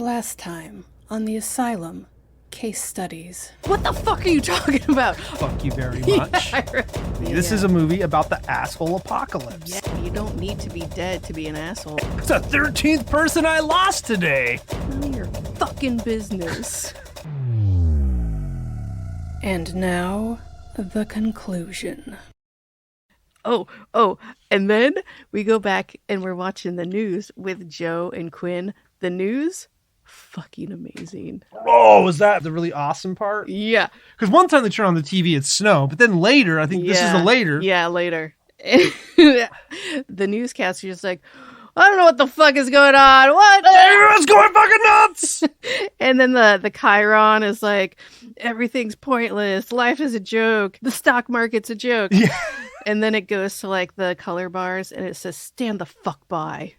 Last time on the Asylum Case Studies. What the fuck are you talking about? Fuck you very much. This is a movie about the asshole apocalypse. Yeah, you don't need to be dead to be an asshole. It's the 13th person I lost today. None of your fucking business. And now, the conclusion. Oh, and then we go back and we're watching the news with Joe and Quinn. The news? Fucking amazing. Oh, was that the really awesome part? Yeah. Because one time they turn on the TV, it's snow. But then later, I think this is the later. Yeah, later. The newscaster just like, I don't know what the fuck is going on. What? Everyone's going fucking nuts! And then the Chiron is like, everything's pointless. Life is a joke. The stock market's a joke. Yeah. And then it goes to like the color bars and it says, stand the fuck by.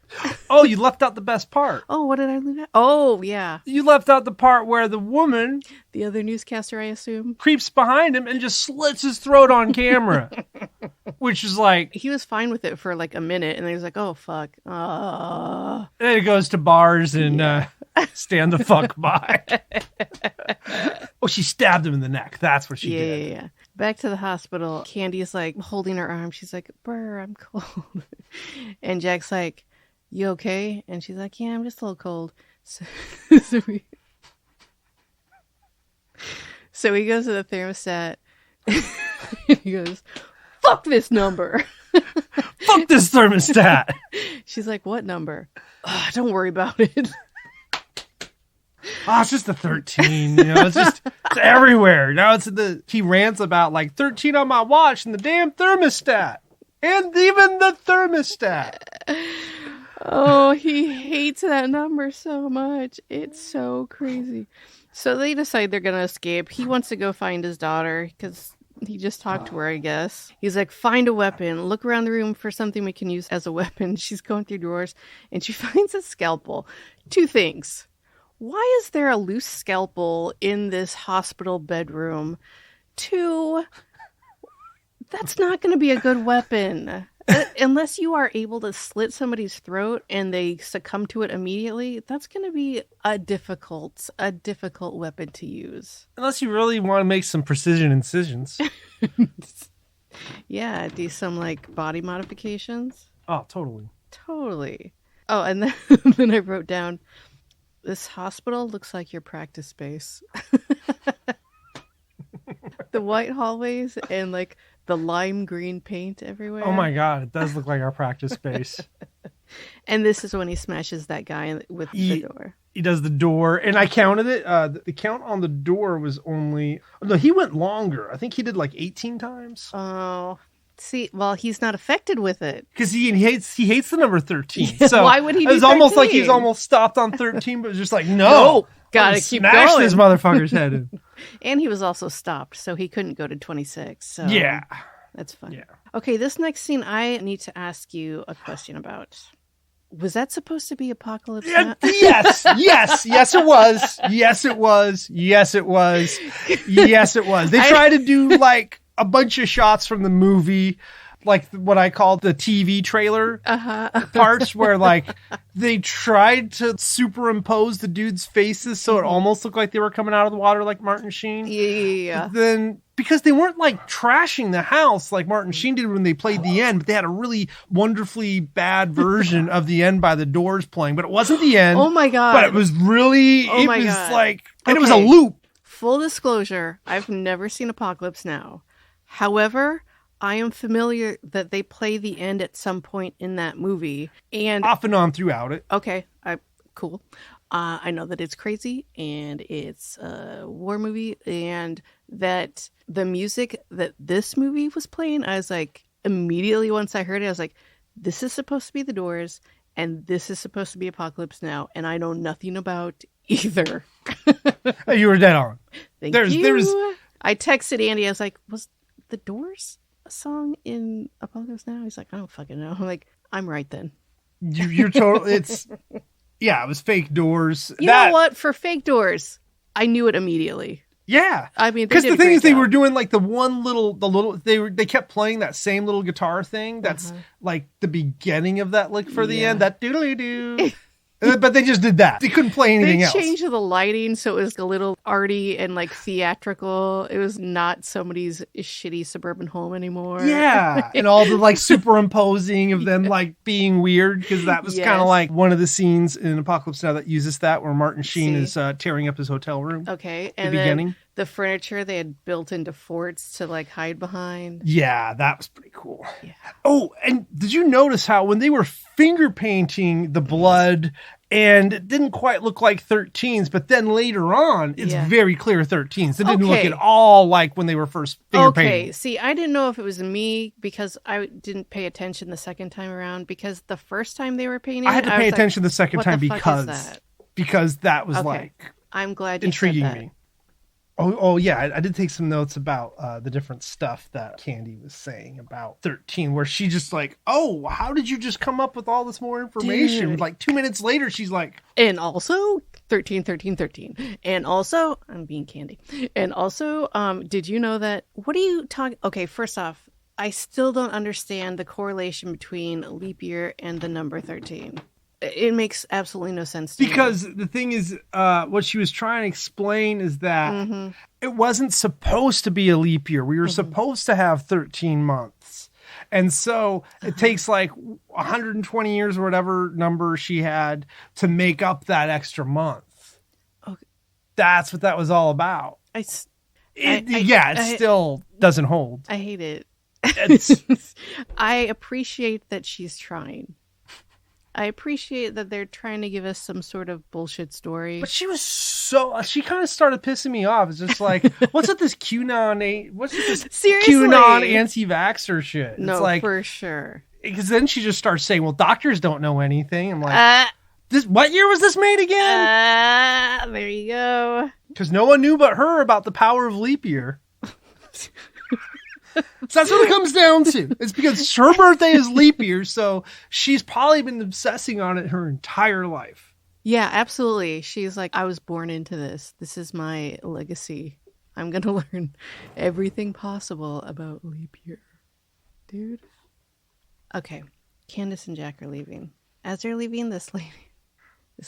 Oh, you left out the best part. Oh, what did I leave out? Oh, yeah. You left out the part where the woman, The other newscaster, I assume. creeps behind him and just slits his throat on camera. Which is like... He was fine with it for like a minute and then he was like, oh, fuck. And then it goes to bars and stand the fuck by. Oh, she stabbed him in the neck. That's what she did. Yeah. Back to the hospital. Candy's like holding her arm. She's like, brr, I'm cold. And Jack's like, you okay? And she's like, yeah, I'm just a little cold. So he goes to the thermostat. He goes, fuck this number. Fuck this thermostat. She's like, what number? Don't worry about it. Oh, it's just a 13. You know, it's everywhere. Now he rants about like 13 on my watch and the damn thermostat. And even the thermostat. Oh, he hates that number so much. It's so crazy. So they decide they're going to escape. He wants to go find his daughter because he just talked to her, I guess. He's like, find a weapon. Look around the room for something we can use as a weapon. She's going through drawers and she finds a scalpel. Two things. Why is there a loose scalpel in this hospital bedroom? Two, that's not going to be a good weapon. Unless you are able to slit somebody's throat and they succumb to it immediately, that's going to be a difficult weapon to use. Unless you really want to make some precision incisions. Yeah, do some like body modifications. Oh, totally. Totally. Oh, and then, then I wrote down, this hospital looks like your practice space. The white hallways and like the lime green paint everywhere. Oh my God, it does look like our practice space. And this is when he smashes that guy with the door. He does the door, and I counted it. The count on the door was only... No, he went longer. I think he did like 18 times. Oh, see, well, he's not affected with it. Because he hates the number 13. So why would he do it was almost 13? like he's almost stopped on 13, but was just like, no. Gotta keep smash going. this motherfucker's head in. And he was also stopped, so he couldn't go to 26. So Yeah. That's fun. Yeah. Okay, this next scene I need to ask you a question about. Was that supposed to be Apocalypse Now? Yes, it was. Yes, it was. Yes, it was. Yes, it was. They tried to do like a bunch of shots from the movie, like what I call the TV trailer parts where like they tried to superimpose the dudes' faces so it almost looked like they were coming out of the water like Martin Sheen. Yeah. But then because they weren't like trashing the house like Martin Sheen did when they played the end, but they had a really wonderfully bad version of the end by the Doors playing, but it wasn't the end. Oh my God. But it was really, Oh my God. like, and it was a loop. Full disclosure, I've never seen Apocalypse Now. However, I am familiar that they play the end at some point in that movie. And Off and on throughout it. okay, cool. I know that it's crazy and it's a war movie and that the music that this movie was playing, I was like, immediately once I heard it, I was like, this is supposed to be The Doors and this is supposed to be Apocalypse Now. And I know nothing about either. You were dead on. Thank you. I texted Andy. I was like, was The Doors a song in Apocalypse Now? He's like, I don't fucking know. I'm like, I'm right then. You're totally, yeah, it was fake Doors. You know what? For fake Doors, I knew it immediately. Yeah. I mean, because the thing is they were doing like they kept playing that same little guitar thing. That's like the beginning of that lick for the end, that doodly doo. But they just did that. They couldn't play anything They else. changed the lighting so it was a little arty and like theatrical. It was not somebody's shitty suburban home anymore. Yeah, and all the like superimposing of them like being weird, because that was kind of like one of the scenes in Apocalypse Now that uses that, where Martin Sheen is tearing up his hotel room. Okay, and the then beginning. The furniture they had built into forts to like hide behind. Yeah, that was pretty cool. Yeah. Oh, and did you notice how when they were finger painting the blood, and it didn't quite look like 13s, but then later on, it's very clear 13s. It didn't look at all like when they were first finger painting. Okay, see, I didn't know if it was me because I didn't pay attention the second time around, because the first time they were painting, I had to pay attention the second time because that was I'm glad you intriguing said that. me. Oh yeah, I did take some notes about the different stuff that Candy was saying about 13, where she just like, oh, how did you just come up with all this more information? Dude. Like 2 minutes later, she's like, and also 13, 13, 13. And also, I'm being Candy. And also, did you know that, what are you talking? Okay, first off, I still don't understand the correlation between leap year and the number 13. It makes absolutely no sense to me. Because the thing is, what she was trying to explain is that it wasn't supposed to be a leap year. We were supposed to have 13 months. And so it takes like 120 years or whatever number she had to make up that extra month. Okay. That's what that was all about. It still doesn't hold. I hate it. It's I appreciate that she's trying. I appreciate that they're trying to give us some sort of bullshit story. But she kind of started pissing me off. It's just like, what's with this Seriously? QAnon anti-vaxxer shit? No, it's like, for sure. Because then she just starts saying, well, doctors don't know anything. I'm like, what year was this made again? There you go. Because no one knew but her about the power of leap year. So that's what it comes down to. It's because her birthday is leap year, so she's probably been obsessing on it her entire life. Yeah, absolutely. She's like, I was born into this. This is my legacy. I'm going to learn everything possible about leap year. Dude. Okay. Candace and Jack are leaving. As they're leaving, this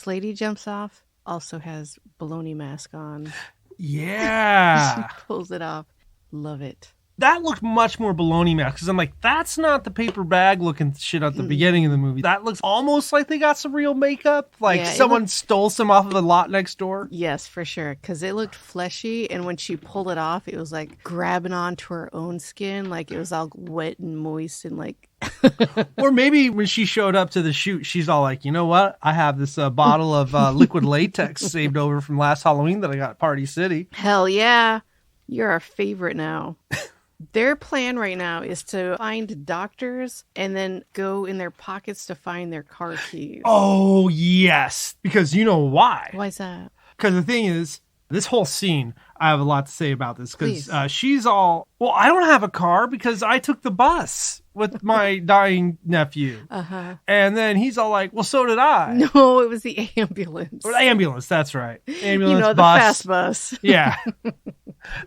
lady jumps off, also has baloney mask on. Yeah. She pulls it off. Love it. That looked much more baloney mask, because I'm like, that's not the paper bag looking shit at the beginning of the movie. That looks almost like they got some real makeup, like someone stole some off of a lot next door. Yes, for sure, because it looked fleshy, and when she pulled it off, it was like grabbing onto her own skin, like it was all wet and moist and like... Or maybe when she showed up to the shoot, she's all like, you know what? I have this bottle of liquid latex saved over from last Halloween that I got at Party City. Hell yeah. You're our favorite now. Their plan right now is to find doctors and then go in their pockets to find their car keys. Oh, yes. Because you know why. Why is that? Because the thing is, this whole scene, I have a lot to say about this. Because she's all, well, I don't have a car because I took the bus with my dying nephew. Uh-huh. And then he's all like, well, so did I. No, it was the ambulance. Or the ambulance, that's right. Ambulance, you know, bus. the fast bus. Yeah.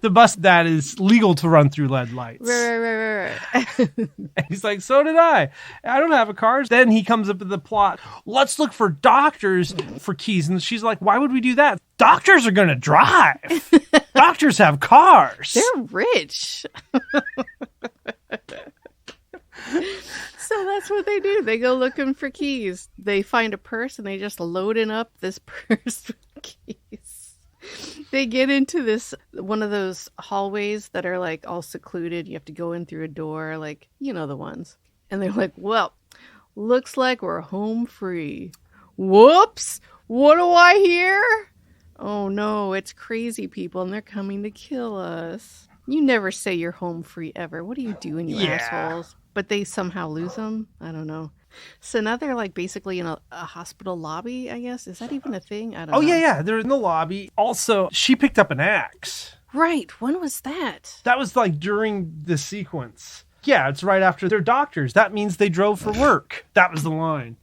The bus that is legal to run through lead lights. Right. And he's like, so did I. I don't have a car. Then he comes up with the plot. Let's look for doctors for keys. And she's like, why would we do that? Doctors are going to drive. Doctors have cars. They're rich. So that's what they do. They go looking for keys. They find a purse and they just loading up this purse with keys. They get into one of those hallways that are like all secluded. You have to go in through a door, like, you know, the ones. And they're like, well, looks like we're home free. Whoops. What do I hear? Oh no, it's crazy people and they're coming to kill us. You never say you're home free ever. What are you doing, you assholes? But they somehow lose them? I don't know. So now they're like basically in a hospital lobby, I guess. Is that even a thing? I don't know. Yeah. They're in the lobby. Also, she picked up an axe. Right. When was that? That was like during the sequence. Yeah, it's right after they're doctors. That means they drove for work. That was the line.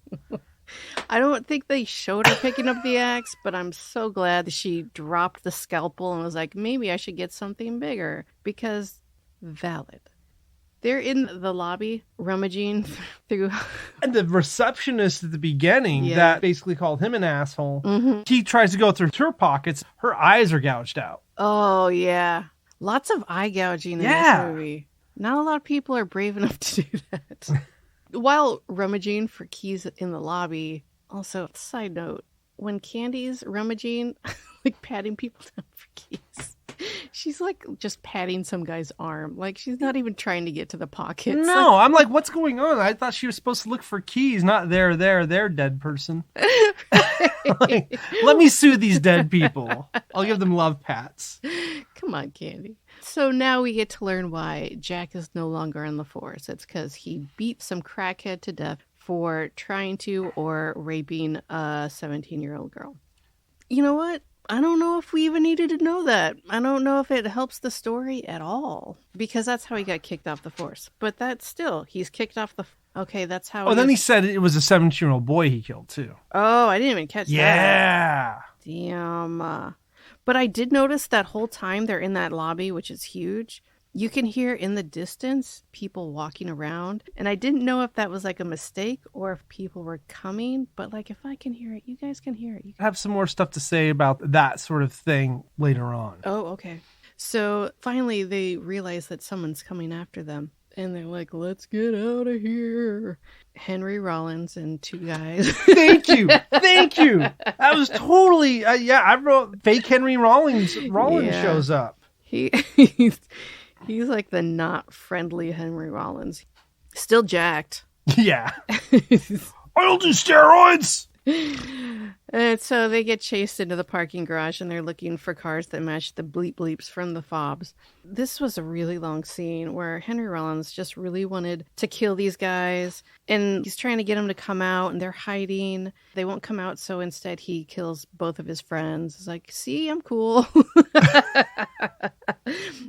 I don't think they showed her picking up the axe, but I'm so glad that she dropped the scalpel and was like, maybe I should get something bigger. Because valid. They're in the lobby rummaging through. And the receptionist at the beginning Yeah. that basically called him an asshole, he tries to go through her pockets. Her eyes are gouged out. Oh, yeah. Lots of eye gouging in Yeah. this movie. Not a lot of people are brave enough to do that. While rummaging for keys in the lobby, also, side note, when Candy's rummaging, like patting people down for keys, she's like just patting some guy's arm. Like she's not even trying to get to the pockets. No, I'm like, what's going on? I thought she was supposed to look for keys, not there, dead person. Like, let me sue these dead people. I'll give them love pats. Come on, Candy. So now we get to learn why Jack is no longer in the force. It's because he beat some crackhead to death for trying to or raping a 17-year-old girl. You know what? I don't know if we even needed to know that. I don't know if it helps the story at all. Because that's how he got kicked off the force. But that's still, he's kicked off the... Okay, that's how... Oh, then he said it was a 17-year-old boy he killed, too. Oh, I didn't even catch that. Yeah. Damn. But I did notice that whole time they're in that lobby, which is huge, you can hear in the distance people walking around. And I didn't know if that was like a mistake or if people were coming. But like if I can hear it, you guys can hear it. I have some more stuff to say about that sort of thing later on. Oh, okay. So finally they realize that someone's coming after them. And they're like, let's get out of here. Henry Rollins and two guys. Thank you. Thank you. That was totally, I wrote fake Henry Rollins Yeah. shows up. He's like the not friendly Henry Rollins. Still jacked. Yeah. I'll do steroids. And so they get chased into the parking garage and they're looking for cars that match the bleep bleeps from the fobs. This was a really long scene where Henry Rollins just really wanted to kill these guys and he's trying to get them to come out and they're hiding. They won't come out, so instead he kills both of his friends. He's like, see, I'm cool.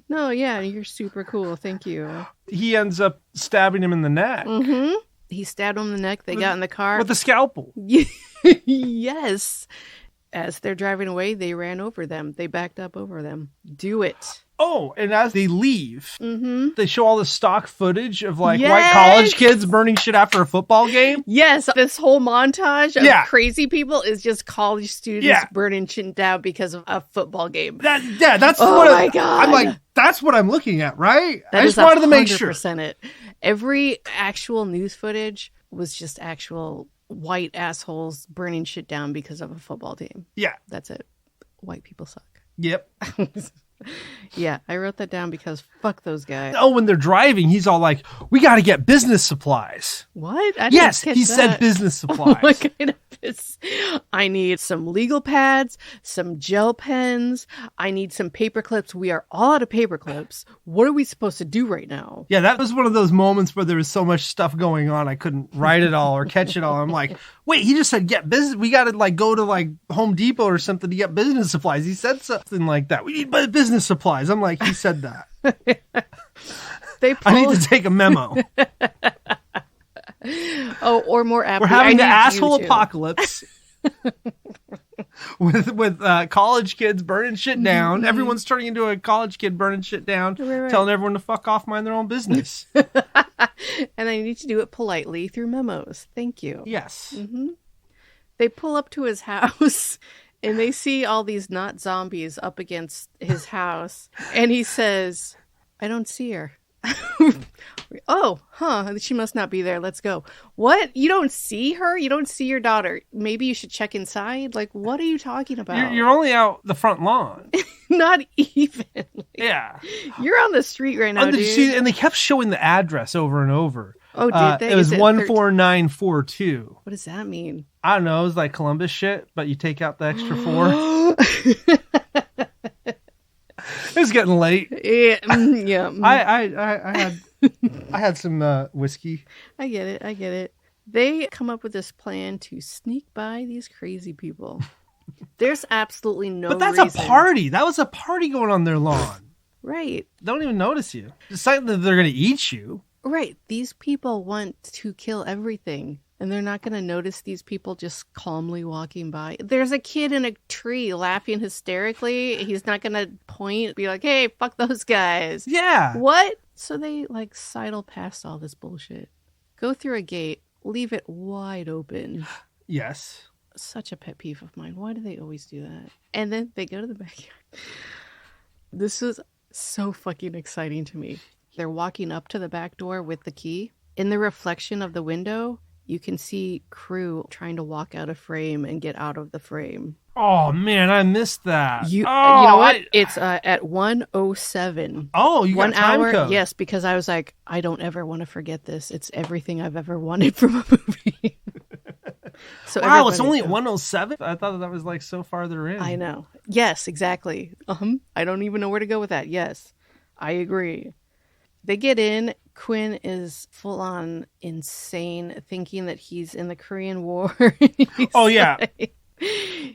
No, yeah, you're super cool. Thank you. He ends up stabbing him in the neck Mm-hmm. He stabbed him in the neck. They got in the car. with a scalpel. Yes. As they're driving away, they ran over them. They backed up over them. Do it. Oh, and as they leave, Mm-hmm. they show all the stock footage of like Yes! white college kids burning shit after a football game. Yes, this whole montage of Yeah. crazy people is just college students Yeah. burning shit down because of a football game. That's Oh what my God. I'm like, that's what I'm looking at, right? That I is just wanted to make sure. 100% it. Every actual news footage was just actual white assholes burning shit down because of a football team. Yeah. That's it. White people suck. Yep. Yeah, I wrote that down because fuck those guys. Oh, when they're driving, he's all like, we got to get business supplies. What? I didn't Yes, catch he that. said business supplies. What kind of business? I need some legal pads, some gel pens. I need some paper clips. We are all out of paper clips. What are we supposed to do right now? Yeah, that was one of those moments where there was so much stuff going on, I couldn't write it all or catch it all. I'm like, wait, he just said get business. We got to like go to like Home Depot or something to get business supplies. He said something like that. We need business supplies. I'm like, he said that. I need to take a memo. Oh, or more apple. We're having the asshole apocalypse with college kids burning shit down. Mm-hmm. Everyone's turning into a college kid burning shit down, Right. telling everyone to fuck off, mind their own business. And I need to do it politely through memos. Thank you. Yes. They pull up to his house and they see all these not zombies up against his house. And he says, I don't see her. Oh, huh. She must not be there. Let's go. What? You don't see her? You don't see your daughter? Maybe you should check inside? Like, what are you talking about? You're only out the front lawn. Not even. Yeah. You're on the street right now, dude. And they kept showing the address over and over. Oh, did they? It was Is it 14942. What does that mean? I don't know. It was like Columbus shit, but you take out the extra 4. It was getting late. Yeah. Yeah. I had some whiskey. I get it. They come up with this plan to sneak by these crazy people. There's absolutely no But that's reason. a party. That was a party going on their lawn. Right. They don't even notice you. It's something that they're going to eat you. Right. These people want to kill everything. And they're not going to notice these people just calmly walking by. There's a kid in a tree laughing hysterically. He's not going to point, be like, hey, fuck those guys. Yeah. What? So they like sidle past all this bullshit, go through a gate, leave it wide open. Yes. Such a pet peeve of mine. Why do they always do that? And then they go to the backyard. This is so fucking exciting to me. They're walking up to the back door with the key. In the reflection of the window, you can see crew trying to walk out of frame and get out of the frame. Oh, man, I missed that. You know what? It's at 1:07. Oh, you got 1 time hour? code. Yes, because I was like, I don't ever want to forget this. It's everything I've ever wanted from a movie. So wow, it's only everybody- at 107? I thought that was like so farther in. I know. Yes, exactly. I don't even know where to go with that. Yes, I agree. They get in. Quinn is full on insane, thinking that he's in the Korean War. Oh, yeah.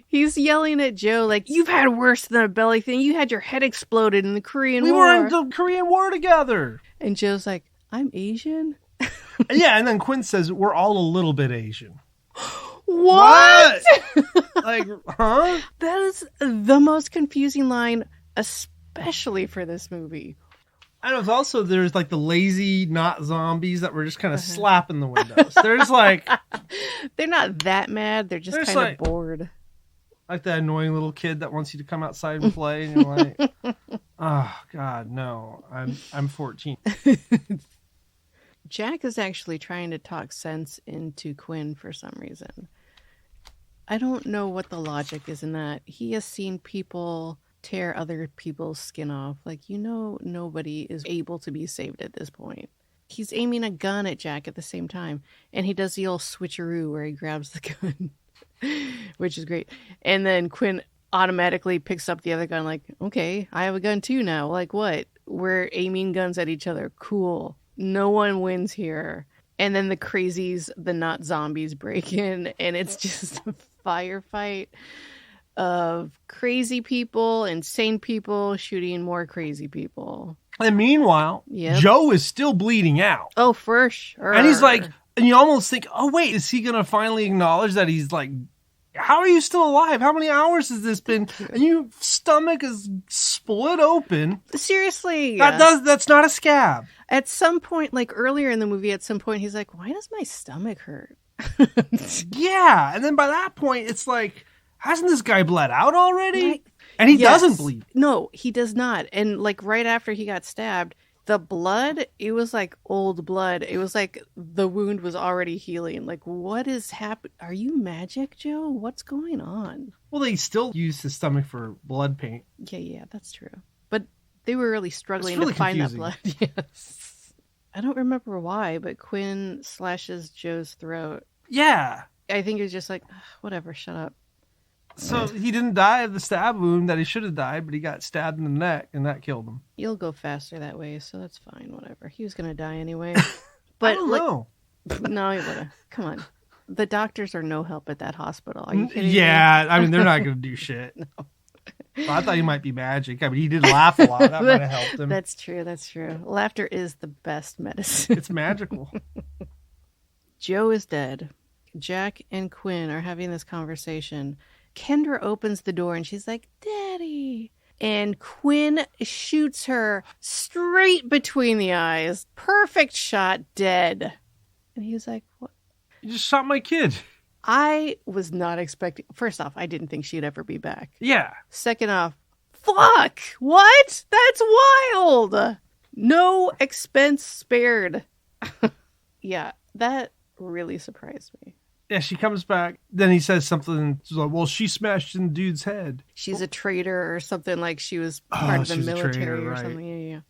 He's yelling at Joe like, "You've had worse than a belly thing. You had your head exploded in the Korean We War." were in the Korean War together. And Joe's like, "I'm Asian." Yeah, and then Quinn says, we're all a little bit Asian. What? Like, huh? That is the most confusing line, especially for this movie. And it was also, there's like the lazy, not zombies that were just kind of slapping the windows. There's like... They're not that mad. They're just kind like- of bored. Like that annoying little kid that wants you to come outside and play. And you're like, oh, God, no. I'm 14. Jack is actually trying to talk sense into Quinn for some reason. I don't know what the logic is in that. He has seen people tear other people's skin off. Like, nobody is able to be saved at this point. He's aiming a gun at Jack at the same time. And he does the old switcheroo where he grabs the gun, which is great. And then Quinn automatically picks up the other gun like, okay, I have a gun too now. Like what? We're aiming guns at each other. Cool. No one wins here. And then the crazies, the not zombies, break in, and it's just a firefight of crazy people, insane people shooting more crazy people. And meanwhile, Yep. Joe is still bleeding out. Oh, for sure. And he's like, and you almost think, oh, wait, is he going to finally acknowledge that he's like, how are you still alive? How many hours has this been? And your stomach is split open. seriously. That's not a scab. At some point, like earlier in the movie, at some point, he's like, why does my stomach hurt? Yeah. And then by that point, it's like, hasn't this guy bled out already? Right. And he Yes. doesn't bleed. No, he does not. And like right after he got stabbed, the blood, it was like old blood. It was like the wound was already healing. Like, what is happening? Are you magic, Joe? What's going on? Well, they still use his stomach for blood paint. Yeah, that's true. But they were really struggling really to find confusing. that blood. Yes. I don't remember why, but Quinn slashes Joe's throat. Yeah. I think it was just like, "Ugh, whatever, shut up." So he didn't die of the stab wound that he should have died, but he got stabbed in the neck and that killed him. You'll go faster that way, so that's fine, whatever. He was going to die anyway. I But don't like, know. no, he would have. Come on. The doctors are no help at that hospital. Are you kidding me? Yeah, I mean, they're not going to do shit. Well, I thought he might be magic. I mean, he did laugh a lot. That might have helped him. That's true. Laughter is the best medicine. It's magical. Joe is dead. Jack and Quinn are having this conversation. Kendra opens the door and she's like, Daddy. And Quinn shoots her straight between the eyes. Perfect shot, dead. And he was like, what? You just shot my kid. I was not expecting. First off, I didn't think she'd ever be back. Yeah. Second off, fuck! What? That's wild! No expense spared. Yeah, that really surprised me. Yeah, she comes back. Then he says something. She's like, well, she smashed in the dude's head. She's a traitor or something, like she was part of the she's a military traitor, or right. something. Yeah.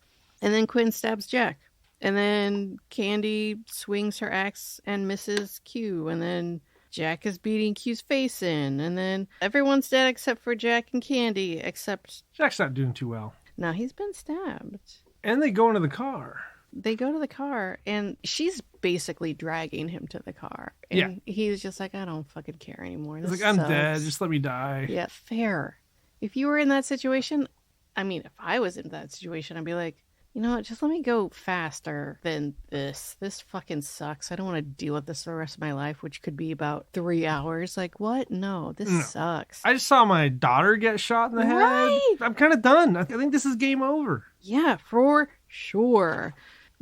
And then Quinn stabs Jack. And then Candy swings her axe and misses Q. And then Jack is beating Q's face in. And then everyone's dead except for Jack and Candy, except Jack's not doing too well. now he's been stabbed. And they go into the car. They go to the car and she's basically dragging him to the car. And he's just like, I don't fucking care anymore. He's This like, I'm sucks." dead. Just let me die. Yeah, fair. If you were in that situation, I mean, if I was in that situation, I'd be like, you know what, just let me go faster than this. This fucking sucks. I don't want to deal with this the rest of my life, which could be about 3 hours. Like, what? No, this sucks. I just saw my daughter get shot in the head. Right. I'm kind of done. I think this is game over. Yeah, for Sure.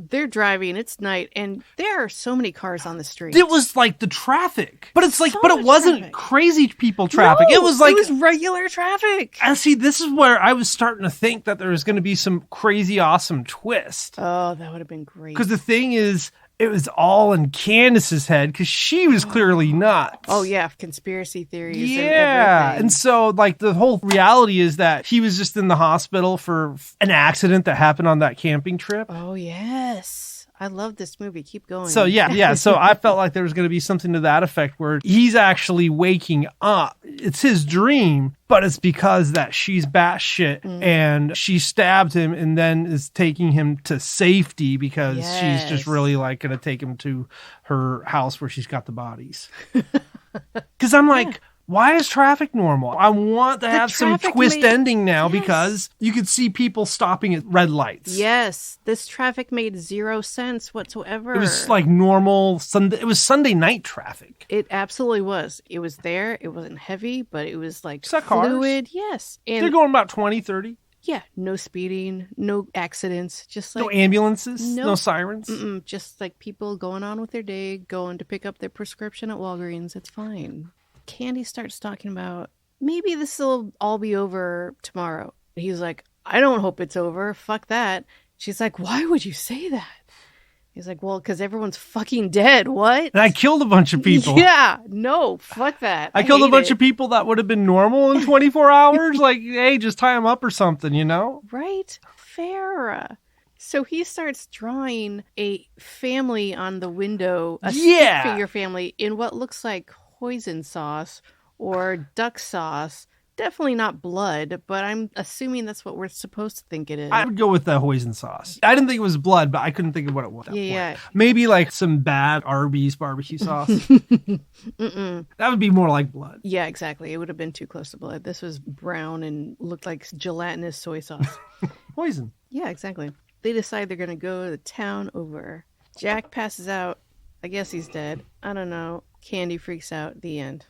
They're driving, it's night, and there are so many cars on the street. It was like the traffic. But it's like, So but it much wasn't traffic. crazy people traffic. No, it was like, regular traffic. and see, this is where I was starting to think that there was going to be some crazy, awesome twist. Oh, that would have been great. Because the thing is, it was all in Candace's head because she was clearly nuts. Oh, yeah, conspiracy theories and Yeah. everything. And so, like, the whole reality is that he was just in the hospital for an accident that happened on that camping trip. Oh, yes. I love this movie. Keep going. So, yeah. So I felt like there was going to be something to that effect where he's actually waking up. It's his dream, but it's because that she's batshit and she stabbed him and then is taking him to safety because she's just really like going to take him to her house where she's got the bodies. Because I'm like, why is traffic normal? I want to have some twist ending now because you could see people stopping at red lights. Yes, this traffic made zero sense whatsoever. It was like normal Sunday. It was Sunday night traffic. It absolutely was. It was there. It wasn't heavy, but it was like Is that cars? fluid. Yes. And They're going about 20, 30. yeah, no speeding, no accidents, just like No ambulances, Nope. no sirens. just like people going on with their day, going to pick up their prescription at Walgreens. It's fine. Candy starts talking about maybe this will all be over tomorrow. He's like, I don't hope it's over. Fuck that. She's like, why would you say that? He's like, well, because everyone's fucking dead. What? And I killed a bunch of people. Yeah, no, fuck that. I killed a hate bunch it. of people that would have been normal in 24 hours. Like, hey, just tie them up or something, you know? Right? Fair. So he starts drawing a family on the window, a stick figure family in what looks like hoisin sauce or duck sauce. Definitely not blood, but I'm assuming that's what we're supposed to think it is. I would go with the hoisin sauce. I didn't think it was blood, but I couldn't think of what it was. Yeah. Maybe like some bad Arby's barbecue sauce. That would be more like blood. Yeah, exactly. It would have been too close to blood. This was brown and looked like gelatinous soy sauce. Poison. Yeah, exactly. They decide they're going to go to the town over. Jack passes out. I guess he's dead. I don't know. Candy freaks out. The end.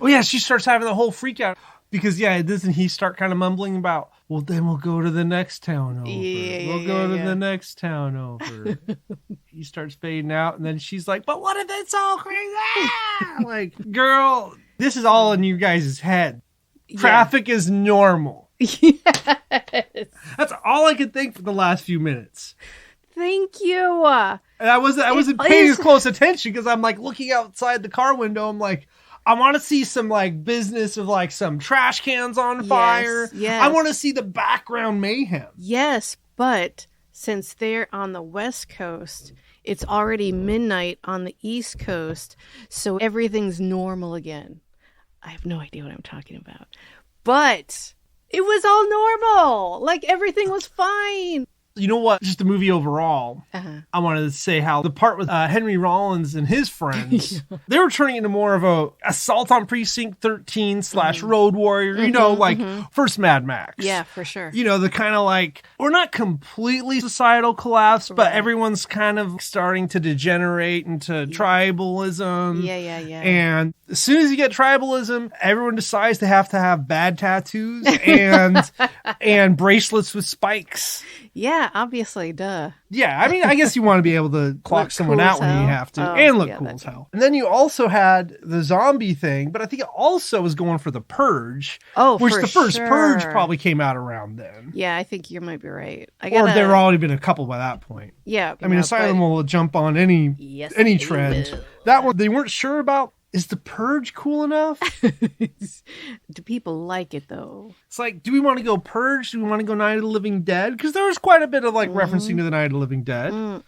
Oh, yeah, she starts having the whole freak out. Because, doesn't he start kind of mumbling about, well, then we'll go to the next town over. We'll go to the next town over. He starts fading out, and then she's like, but what if it's all crazy? Like, girl, this is all in you guys' head. Traffic is normal. Yes. That's all I could think for the last few minutes. Thank you. And I wasn't paying as close attention because I'm like looking outside the car window. I'm like, I want to see some like business of like some trash cans on fire. Yes. I want to see the background mayhem. Yes, but since they're on the West Coast, it's already midnight on the East Coast, so everything's normal again. I have no idea what I'm talking about. But it was all normal. Like everything was fine. You know what? Just the movie overall, I wanted to say how the part with Henry Rollins and his friends, they were turning into more of a assault on precinct 13 / Road Warrior, you know, like first Mad Max. Yeah, for sure. You know, the kind of like, we're not completely societal collapse, but everyone's kind of starting to degenerate into tribalism. Yeah. And as soon as you get tribalism, everyone decides to have bad tattoos and bracelets with spikes. Yeah, obviously, duh. Yeah, I mean, I guess you want to be able to clock Look someone cool out as when you hell. have to, Oh, and look yeah, cool that as too. hell. And then you also had the zombie thing, but I think it also was going for the Purge. Oh, which for the first sure. Purge probably came out around then. Yeah, I think you might be right. Or there were already been a couple by that point. Yeah. I mean, Asylum will jump on any Yes, any they trend. will. That one they weren't sure about. Is the Purge cool enough? Do people like it, though? It's like, do we want to go Purge? Do we want to go Night of the Living Dead? Because there was quite a bit of like referencing to the Night of the Living Dead,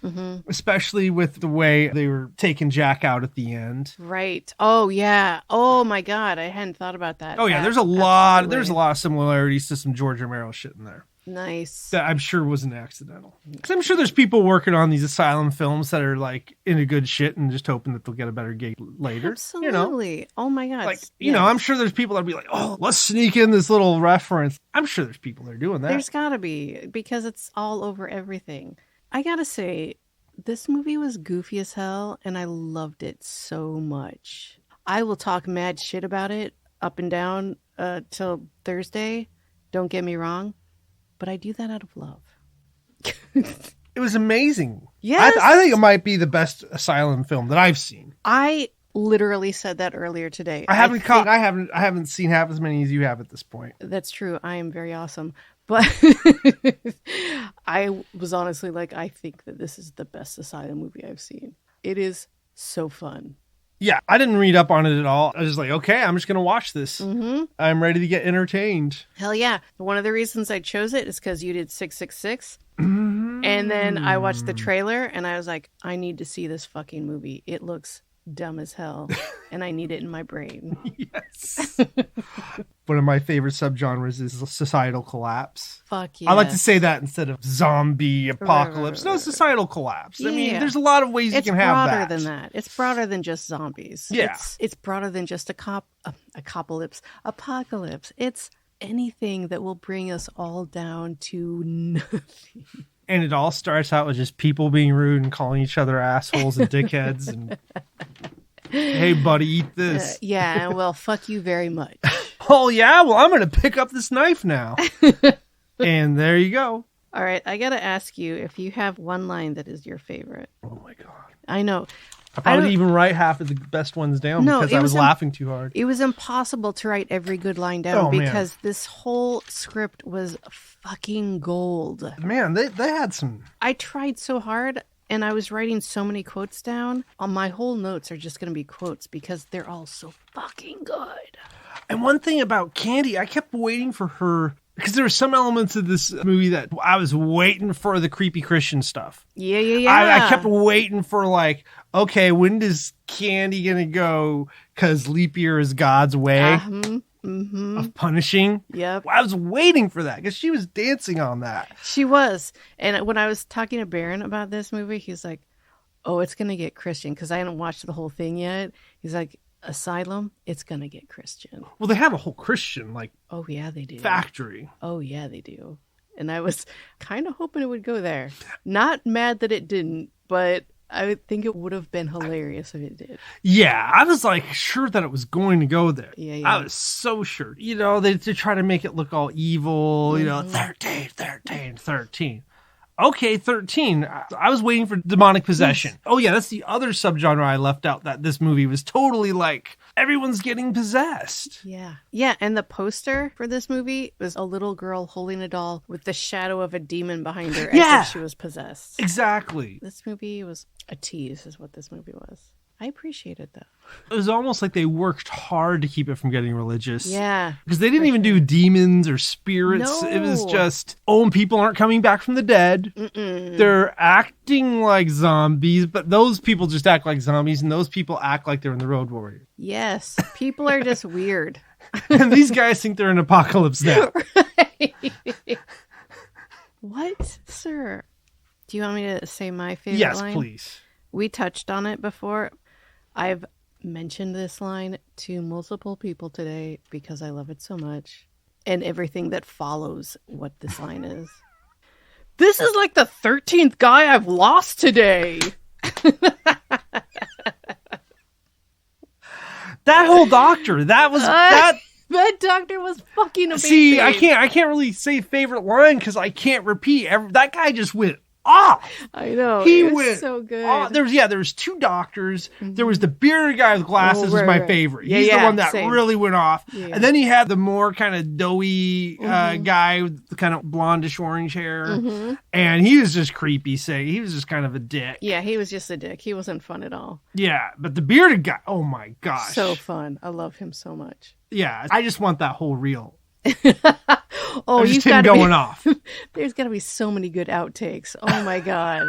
especially with the way they were taking Jack out at the end. Right. Oh, yeah. Oh, my God. I hadn't thought about that. Oh yeah, there's a lot of similarities to some George Romero shit in there Nice. that I'm sure wasn't accidental. Because I'm sure there's people working on these Asylum films that are like into good shit and just hoping that they'll get a better gig later. Absolutely. You know? Oh, my God. Like, you know, I'm sure there's people that'll be like, oh, let's sneak in this little reference. I'm sure there's people that are doing that. There's gotta be, because it's all over everything. I gotta say, this movie was goofy as hell, and I loved it so much. I will talk mad shit about it up and down till Thursday. Don't get me wrong. But I do that out of love. It was amazing. Yes. I think it might be the best Asylum film that I've seen. I literally said that earlier today. I haven't seen half as many as you have at this point. That's true. I am very awesome. But I was honestly like, I think that this is the best Asylum movie I've seen. It is so fun. Yeah, I didn't read up on it at all. I was just like, okay, I'm just going to watch this. Mm-hmm. I'm ready to get entertained. Hell yeah. One of the reasons I chose it is because you did 666. Mm-hmm. And then I watched the trailer and I was like, I need to see this fucking movie. It looks dumb as hell and I need it in my brain. Yes. One of my favorite subgenres is societal collapse. Fuck yeah. I like to say that instead of zombie apocalypse. No, societal collapse. Yeah. I mean, there's a lot of ways you can have that. It's broader than that. It's broader than just zombies. Yeah. It's broader than just apocalypse. It's anything that will bring us all down to nothing. And it all starts out with just people being rude and calling each other assholes and dickheads and hey buddy, eat this. Yeah, well, fuck you very much. Oh yeah? Well, I'm going to pick up this knife now. And there you go. All right, I got to ask you if you have one line that is your favorite. Oh my God. I know. I probably didn't even write half of the best ones down because I was laughing too hard. It was impossible to write every good line down because this whole script was fucking gold. Man, they had some... I tried so hard and I was writing so many quotes down. My whole notes are just going to be quotes because they're all so fucking good. And one thing about Candy, I kept waiting for her... Because there were some elements of this movie that I was waiting for the creepy Christian stuff. Yeah. I kept waiting for like, okay, when does Candy gonna go? Because leap year is God's way of punishing. Yep. I was waiting for that because she was dancing on that. She was. And when I was talking to Baron about this movie, he's like, oh, it's gonna get Christian because I hadn't watched the whole thing yet. He's like, Asylum, it's gonna get Christian. Well, they have a whole Christian oh yeah, they do. factory. Oh yeah, they do. And I was kind of hoping it would go there. Not mad that it didn't, but I would think it would have been hilarious if it did. Yeah, I was like sure that it was going to go there. Yeah. I was so sure. You know, they try to make it look all evil. You know, 13. Okay, 13. I was waiting for demonic possession. Oh, yeah, that's the other subgenre I left out, that this movie was totally like, everyone's getting possessed. Yeah. Yeah, and the poster for this movie was a little girl holding a doll with the shadow of a demon behind her as if she was possessed. Exactly. This movie was a tease, is what this movie was. I appreciated that. It was almost like they worked hard to keep it from getting religious. Yeah. Because they didn't even do demons or spirits. No. It was just, people aren't coming back from the dead. Mm-mm. They're acting like zombies, but those people just act like zombies, and those people act like they're in the Road Warrior. Yes. People are just weird. And these guys think they're in apocalypse now. Right. What, sir? Do you want me to say my favorite line? Yes, please. We touched on it before. I've mentioned this line to multiple people today because I love it so much. And everything that follows what this line is. This is like the 13th guy I've lost today. That whole doctor, that doctor was fucking amazing. See, I can't really say favorite line because I can't repeat. That guy just went off. I know. He it was went so good. There was two doctors. Mm-hmm. There was the bearded guy with glasses was my favorite. Yeah, He's the one that really went off. Yeah. And then he had the more kind of doughy guy with the kind of blondish orange hair. Mm-hmm. And he was just creepy. He was just kind of a dick. Yeah, he was just a dick. He wasn't fun at all. Yeah, but the bearded guy, oh my gosh. So fun. I love him so much. Yeah, I just want that whole reel. Oh, just him going off. There's got to be so many good outtakes. Oh my God.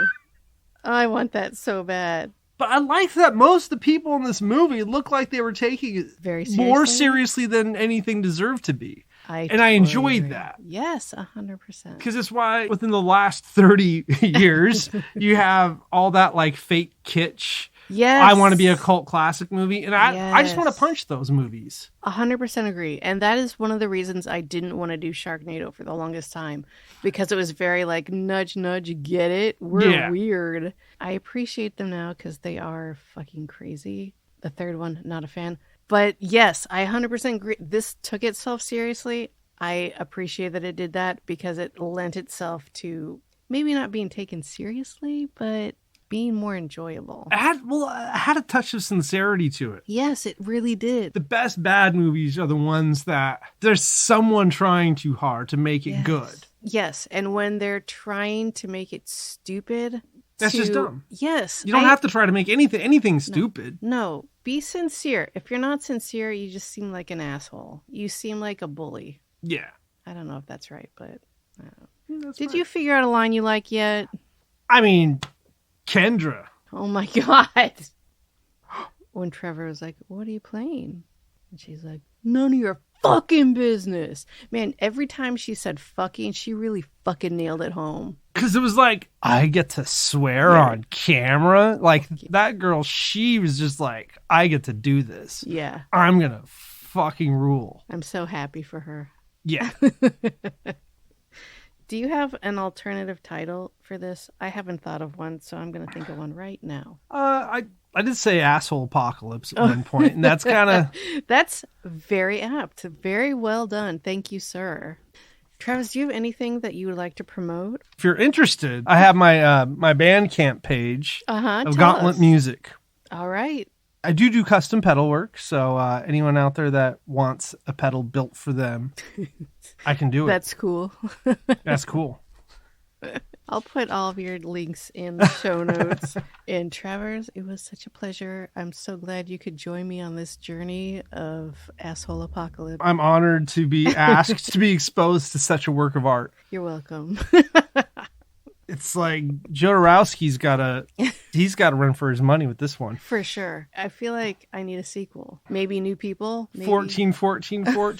I want that so bad. But I like that most of the people in this movie look like they were taking it very seriously? More seriously than anything deserved to be. I totally enjoyed agree. that. Yes, 100%. Because it's why within the last 30 years, you have all that like fake kitsch. Yes. I want to be a cult classic movie. And I just want to punch those movies. 100% agree. And that is one of the reasons I didn't want to do Sharknado for the longest time. Because it was very like, nudge, nudge, get it? We're weird. I appreciate them now because they are fucking crazy. The third one, not a fan. But yes, I 100% agree. This took itself seriously. I appreciate that it did that because it lent itself to maybe not being taken seriously, but being more enjoyable. It had a touch of sincerity to it. Yes, it really did. The best bad movies are the ones that there's someone trying too hard to make it good. Yes, and when they're trying to make it stupid, that's just dumb. Yes. You don't have to try to make anything stupid. No, be sincere. If you're not sincere, you just seem like an asshole. You seem like a bully. Yeah. I don't know if that's right, but I don't know. That's Did right. you figure out a line you like yet? I mean, Kendra. Oh my God. When Trevor was like, what are you playing? And she's like, none of your fucking business. Man, every time she said fucking, she really fucking nailed it home. Because it was like, I get to swear on camera. Like, that girl, she was just like, I get to do this. Yeah. I'm going to fucking rule. I'm so happy for her. Yeah. Do you have an alternative title for this? I haven't thought of one, so I'm going to think of one right now. I did say asshole apocalypse at one point, and that's kind of... That's very apt. Very well done. Thank you, sir. Travis, do you have anything that you would like to promote? If you're interested, I have my my Bandcamp page of Gauntlet Music. All right. I do custom pedal work, so anyone out there that wants a pedal built for them, I can do it. That's cool. That's cool. I'll put all of your links in the show notes. And Travers, it was such a pleasure. I'm so glad you could join me on this journey of asshole apocalypse. I'm honored to be asked to be exposed to such a work of art. You're welcome. It's like Jodorowsky's got to run for his money with this one. For sure. I feel like I need a sequel. Maybe new people. Maybe... 14. Or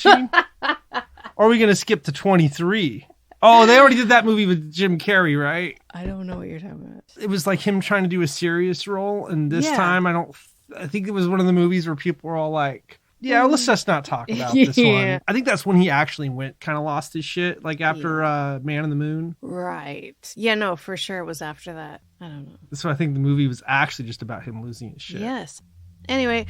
are we going to skip to 23? Oh, they already did that movie with Jim Carrey, right? I don't know what you're talking about. It was like him trying to do a serious role. And this time, I think it was one of the movies where people were all like, yeah, let's just not talk about this one. I think that's when he actually kind of lost his shit, like after Man on the Moon. Right. Yeah, no, for sure it was after that. I don't know. So I think the movie was actually just about him losing his shit. Yes. Anyway,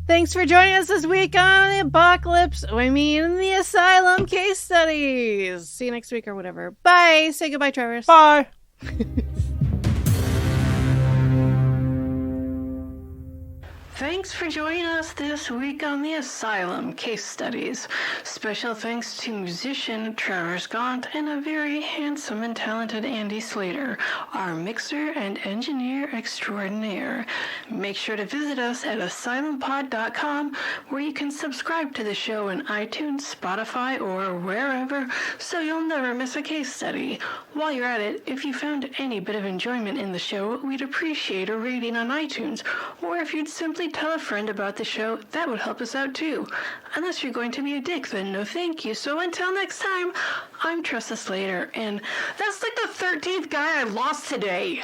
thanks for joining us this week on the Apocalypse. The Asylum Case Studies. See you next week or whatever. Bye. Say goodbye, Travers. Bye. Thanks for joining us this week on the Asylum Case Studies. Special thanks to musician Travers Gauntt and a very handsome and talented Andy Slater, our mixer and engineer extraordinaire. Make sure to visit us at asylumpod.com, where you can subscribe to the show in iTunes, Spotify, or wherever, so you'll never miss a case study. While you're at it, if you found any bit of enjoyment in the show, we'd appreciate a rating on iTunes, or if you'd simply tell a friend about the show, that would help us out too. Unless you're going to be a dick, then no thank you. So until next time, I'm Tressa Slater, and that's like the 13th guy I lost today.